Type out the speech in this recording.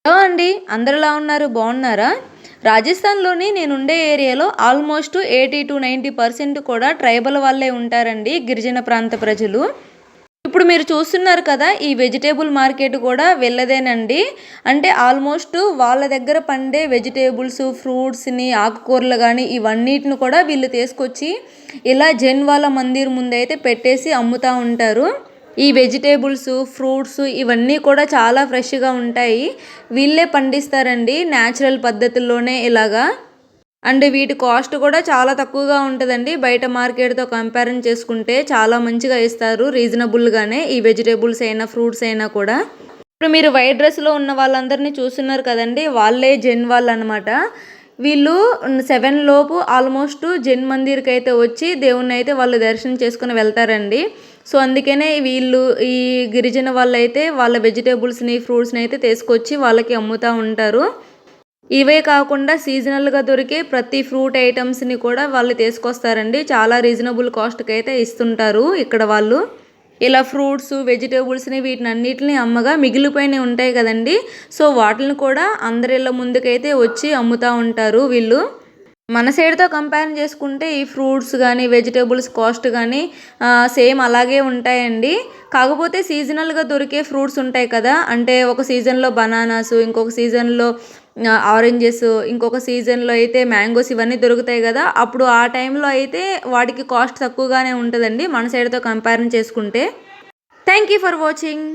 Hello అండి, అందరు ఎలా ఉన్నారు? బాగున్నారా? రాజస్థాన్లోని నేనుండే ఏరియాలో ఆల్మోస్ట్ 80-90% కూడా ట్రైబల్ వాళ్ళే ఉంటారండి, గిరిజన ప్రాంత ప్రజలు. ఇప్పుడు మీరు చూస్తున్నారు కదా, ఈ వెజిటేబుల్ మార్కెట్ కూడా వెళ్ళదేనండి. అంటే ఆల్మోస్ట్ వాళ్ళ దగ్గర పండే వెజిటేబుల్స్, ఫ్రూట్స్ని, ఆకుకూరలు కానీ ఇవన్నిటిని కూడా వీళ్ళు తీసుకొచ్చి ఇలా జైన్ వాళ్ళ మందిర్ ముందైతే పెట్టేసి అమ్ముతూ ఉంటారు. ఈ వెజిటేబుల్స్, ఫ్రూట్స్ ఇవన్నీ కూడా చాలా ఫ్రెష్గా ఉంటాయి. వీళ్ళే పండిస్తారండి న్యాచురల్ పద్ధతుల్లోనే ఇలాగా. అండ్ వీటి కాస్ట్ కూడా చాలా తక్కువగా ఉంటుందండి. బయట మార్కెట్తో కంపేర్ చేసుకుంటే చాలా మంచిగా ఇస్తారు, రీజనబుల్గానే. ఈ వెజిటేబుల్స్ అయినా ఫ్రూట్స్ అయినా కూడా. ఇప్పుడు మీరు వైట్ డ్రెస్లో ఉన్న వాళ్ళందరినీ చూస్తున్నారు కదండి, వాళ్ళే జైన్ వాళ్ళు అనమాట. వీళ్ళు 7 లోపు ఆల్మోస్ట్ జైన్ మందిర్కి అయితే వచ్చి దేవుణ్ణి అయితే వాళ్ళు దర్శనం చేసుకుని వెళ్తారండి. సో అందుకనే వీళ్ళు ఈ గిరిజన వాళ్ళు అయితే వాళ్ళ వెజిటేబుల్స్ని, ఫ్రూట్స్ని అయితే తీసుకొచ్చి వాళ్ళకి అమ్ముతూ ఉంటారు. ఇవే కాకుండా సీజనల్గా దొరికే ప్రతి ఫ్రూట్ ఐటమ్స్ని కూడా వాళ్ళు తీసుకొస్తారండి. చాలా రీజనబుల్ కాస్ట్కి అయితే ఇస్తుంటారు ఇక్కడ వాళ్ళు. ఇలా ఫ్రూట్స్, వెజిటేబుల్స్ని వీటిని అన్నిటిని అమ్మగా మిగిలిపోయినవి ఉంటాయి కదండి, సో వాటిని కూడా అందరిళ్ళ ముందుకైతే వచ్చి అమ్ముతూ ఉంటారు వీళ్ళు. మన సైడ్తో కంపేర్ చేసుకుంటే ఈ ఫ్రూట్స్ కానీ వెజిటేబుల్స్ కాస్ట్ కానీ సేమ్ అలాగే ఉంటాయండి. కాకపోతే సీజనల్గా దొరికే ఫ్రూట్స్ ఉంటాయి కదా, అంటే ఒక సీజన్లో బనానాస్, ఇంకొక సీజన్లో ఆరెంజెస్, ఇంకొక సీజన్లో అయితే మ్యాంగోస్ ఇవన్నీ దొరుకుతాయి కదా. అప్పుడు ఆ టైంలో అయితే వాటికి కాస్ట్ తక్కువగానే ఉంటుందండి మన సైడ్తో కంపేర్ చేసుకుంటే. Thank you for watching.